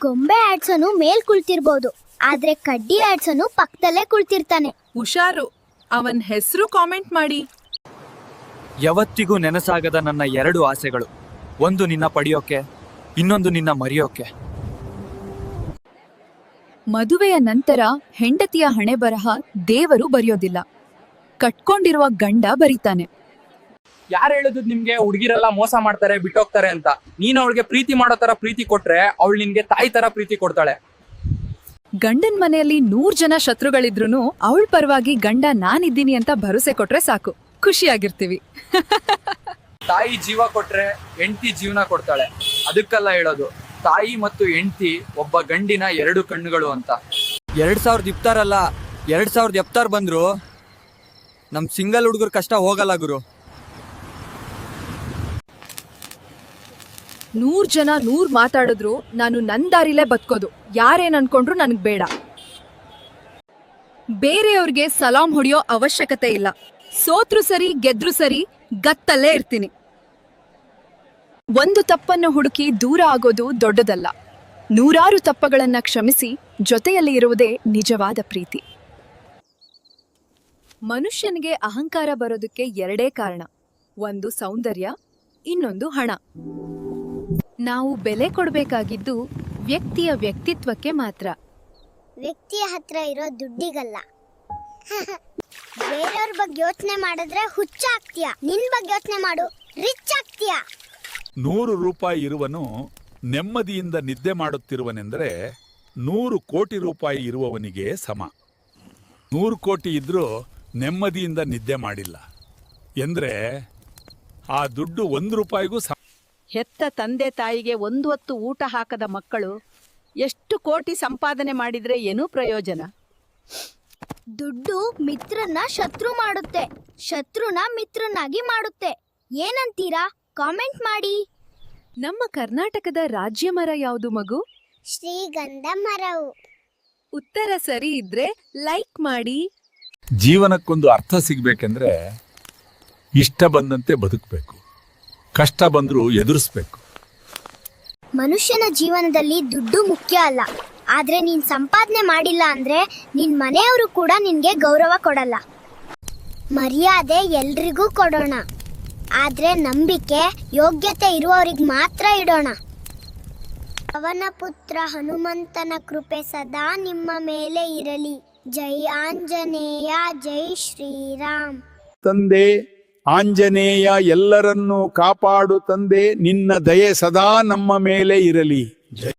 ಗೊಂಬೆ ಆಡ್ಸೋನು ಮೇಲ್ ಕುಳ್ತಿರ್ಬೋದು, ಆದ್ರೆ ಕಡ್ಡಿ ಆಡ್ಸೋನು ಪಕ್ಕದಲ್ಲೇ ಕುಳ್ತಿರ್ತಾನೆ. ಹುಷಾರು, ಅವನ್ ಹೆಸರು ಕಾಮೆಂಟ್ ಮಾಡಿ. ಯಾವತ್ತಿಗೂ ನೆನಸಾಗದ ನನ್ನ 2 ಆಸೆಗಳು, ಒಂದು ನಿನ್ನ ಪಡೆಯೋಕೆ, ಇನ್ನೊಂದು ನಿನ್ನ ಮರೆಯೋಕೆ. ಮದುವೆಯ ನಂತರ ಹೆಂಡತಿಯ ಹಣೆ ಬರಹ ದೇವರು ಬರೆಯೋದಿಲ್ಲ, ಕಟ್ಕೊಂಡಿರುವ ಗಂಡ ಬರೀತಾನೆ. ಯಾರು ಹೇಳಿದ್ ನಿಮ್ಗೆ ಹುಡುಗಿರೆಲ್ಲ ಮೋಸ ಮಾಡ್ತಾರೆ ಬಿಟ್ಟೋಗ್ತಾರೆ ಅಂತ? ನೀನ್ ಅವಳಿಗೆ ಪ್ರೀತಿ ಮಾಡೋ ತರ ಪ್ರೀತಿ ಕೊಟ್ರೆ ಅವಳು ನಿನ್ಗೆ ತಾಯಿ ತರ ಪ್ರೀತಿ ಕೊಡ್ತಾಳೆ. ಗಂಡನ್ ಮನೆಯಲ್ಲಿ 100 ಜನ ಶತ್ರುಗಳಿದ್ರೂ ಅವಳ ಪರವಾಗಿ ಗಂಡ ನಾನಿದ್ದೀನಿ ಅಂತ ಭರೋಸೆ ಕೊಟ್ರೆ ಸಾಕು, ಖುಷಿಯಾಗಿರ್ತೀವಿ. ತಾಯಿ ಜೀವ ಕೊಟ್ರೆ ಹೆಂಡತಿ ಜೀವನ ಕೊಡ್ತಾಳೆ. ಅದಕ್ಕೆಲ್ಲ ಹೇಳೋದು ತಾಯಿ ಮತ್ತು ಹೆಂಡತಿ ಒಬ್ಬ ಗಂಡಿನ 2 ಕಣ್ಣುಗಳು ಅಂತ. 2000 ಅಲ್ಲ, 2070 ಬಂದ್ರು ನಮ್ ಸಿಂಗಲ್ ಹುಡುಗರ ಕಷ್ಟ ಹೋಗಲ್ಲ ಗುರು. 100 ಜನ 100 ಮಾತಾಡಿದ್ರು ನಾನು ನನ್ ದಾರಿಲೇ ಬದುಕೋದು, ಯಾರೇನ್ ಅನ್ಕೊಂಡ್ರು ನನಗ್ ಬೇಡ. ಬೇರೆಯವ್ರಿಗೆ ಸಲಾಂ ಹೊಡೆಯೋ ಅವಶ್ಯಕತೆ ಇಲ್ಲ. ಸೋತ್ರು ಸರಿ ಗೆದ್ರು ಸರಿ, ಗತ್ತಲ್ಲೇ ಇರ್ತೀನಿ. ಒಂದು ತಪ್ಪನ್ನು ಹುಡುಕಿ ದೂರ ಆಗೋದು ದೊಡ್ಡದಲ್ಲ, 100 ತಪ್ಪಗಳನ್ನ ಕ್ಷಮಿಸಿ ಜೊತೆಯಲ್ಲಿ ಇರುವುದೇ ನಿಜವಾದ ಪ್ರೀತಿ. ಮನುಷ್ಯನಿಗೆ ಅಹಂಕಾರ ಬರೋದಕ್ಕೆ 2 ಕಾರಣ, ಒಂದು ಸೌಂದರ್ಯ, ಇನ್ನೊಂದು ಹಣ. ನಾವು ಬೆಲೆ ಕೊಡಬೇಕಾಗಿದ್ದು ವ್ಯಕ್ತಿಯ ವ್ಯಕ್ತಿತ್ವಕ್ಕೆ ಮಾತ್ರ, ವ್ಯಕ್ತಿಯ ಹತ್ರ ಇರೋ ದುಡ್ಡಿಗಲ್ಲ. ಬೇರೆಯವ್ರ ಬಗ್ಗೆ ಯೋಚನೆ ಮಾಡಿದ್ರೆ ಹುಚ್ಚ ಆಗ್ತೀಯ, ನಿನ್ ಬಗ್ಗೆ ಯೋಚನೆ ಮಾಡು, ರಿಚ್ ಆಗ್ತೀಯ. 100 ರೂಪಾಯಿ ಇರುವನು ನೆಮ್ಮದಿಯಿಂದ ನಿದ್ದೆ ಮಾಡುತ್ತಿರುವನೆಂದರೆ 100 ಕೋಟಿ ರೂಪಾಯಿ ಇರುವವನಿಗೆ ಸಮ. 100 ಕೋಟಿ ಇದ್ರೂ ನೆಮ್ಮದಿಯಿಂದ ನಿದ್ದೆ ಮಾಡಿಲ್ಲ ಎಂದ್ರೆ ಆ ದುಡ್ಡು 1 ರೂಪಾಯಿಗೂ ಸಮ. ಹೆತ್ತ ತಂದೆ ತಾಯಿಗೆ 1 ಹೊತ್ತು ಊಟ ಹಾಕದ ಮಕ್ಕಳು ಎಷ್ಟು ಕೋಟಿ ಸಂಪಾದನೆ ಮಾಡಿದ್ರೆ ಏನೂ ಪ್ರಯೋಜನ? ದುಡ್ಡು ಮಿತ್ರನ್ನ ಶತ್ರು ಮಾಡುತ್ತೆ, ಶತ್ರುನ ಮಿತ್ರನಾಗಿ ಮಾಡುತ್ತೆ. ಏನಂತೀರಾ? ಕಾಮೆಂಟ್ ಮಾಡಿ. ನಮ್ಮ ಕರ್ನಾಟಕದ ರಾಜ್ಯ ಮರ ಯಾವುದು ಮಗು? ಶ್ರೀಗಂಧ ಮರವು. ಉತ್ತರ ಸರಿ ಇದ್ರೆ ಲೈಕ್ ಮಾಡಿ. ಜೀವನಕ್ಕೊಂದು ಅರ್ಥ ಸಿಗ್ಬೇಕೆಂದ್ರೆ ಇಷ್ಟ ಬಂದಂತೆ ಬದುಕಬೇಕು, ಕಷ್ಟ ಬಂದ್ರೂ ಎದುರಿಸ್ಬೇಕು. ಮನುಷ್ಯನ ಜೀವನದಲ್ಲಿ ದುಡ್ಡು ಮುಖ್ಯ ಅಲ್ಲ, ಆದ್ರೆ ನೀನ್ ಸಂಪಾದನೆ ಮಾಡಿಲ್ಲ ಅಂದ್ರೆ ನಿನ್ ಮನೆಯವರು ಕೂಡ ನಿನ್ಗೆ ಗೌರವ ಕೊಡಲ್ಲ. ಮರ್ಯಾದೆ ಎಲ್ರಿಗೂ ಕೊಡೋಣ, ಆದ್ರೆ ನಂಬಿಕೆ ಯೋಗ್ಯತೆ ಇರುವವರಿಗೆ ಮಾತ್ರ ಇಡೋಣ. ಪವನ ಪುತ್ರ ಹನುಮಂತನ ಕೃಪೆ ಸದಾ ನಿಮ್ಮ ಮೇಲೆ ಇರಲಿ. ಜೈ ಆಂಜನೇಯ, ಜೈ ಶ್ರೀರಾಮ್. ತಂದೆ ಆಂಜನೇಯ ಎಲ್ಲರನ್ನೂ ಕಾಪಾಡು ತಂದೆ, ನಿನ್ನ ದಯೆ ಸದಾ ನಮ್ಮ ಮೇಲೆ ಇರಲಿ. ಜೈ